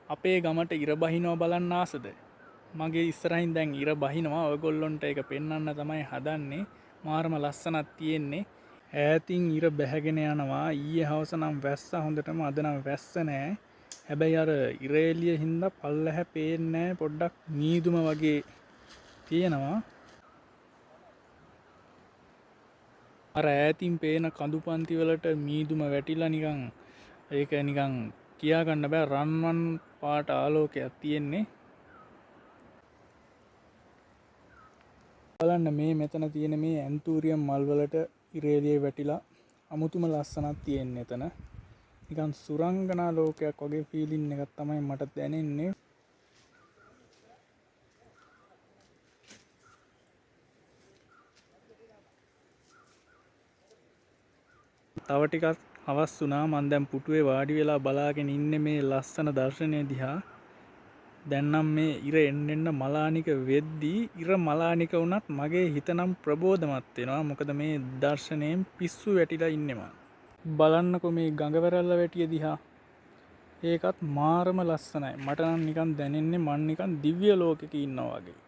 අපේ ගමට ඉර බහිනවා බලන්න ආසද? මගේ ඉස්සරහින් දැන් ඉර බහිනවා. ඔයගොල්ලොන්ට ඒක පෙන්වන්න තමයි හදන්නේ. මාරම ලස්සනක් තියෙන්නේ. ඈතින් ඉර බැහැගෙන යනවා. ඊයේ හවස නම් වැස්සා හොඳටම. අද නම් වැස්ස නෑ. හැබැයි අර ඉර එළිය හින්දා පල්ලැහැ පේන්නේ නෑ. පොඩ්ඩක් මීදුම වගේ තියෙනවා. අර ඈතින් පේන කඳු පන්ති වලට මීදුම වැටිලා නිකන් ඒක නිකන් කියා ගන්න බෑ රන්වන් පාට ආලෝකයක් තියෙන්නේ. බලන්න මේ මෙතන තියෙන මේ ඇන්තූරියම් මල් වලට ඉරේලියේ වැටිලා අමුතුම ලස්සනක් තියෙන්නේ එතන. නිකන් සුරංගනා ලෝකයක් වගේ ෆීලින් එකක් තමයි මට දැනෙන්නේ. තව ටිකක් හවස් වුණා. මම දැන් පුටුවේ වාඩි වෙලා බලාගෙන ඉන්නේ මේ ලස්සන දර්ශනය දිහා. දැන් නම් මේ ඉර එන්න මලානික වෙද්දී ඉර මලානික වුණත් මගේ හිත නම් ප්‍රබෝධමත් වෙනවා. මොකද මේ දර්ශනයෙන් පිස්සු වැටිලා ඉන්නවා. බලන්නකො මේ ගඟවැරල්ල වැටිය දිහා. ඒකත් මාරම ලස්සනයි. මට නම් නිකන් දැනෙන්නේ මං නිකන් දිව්‍ය ලෝකෙක ඉන්නවා වගේ.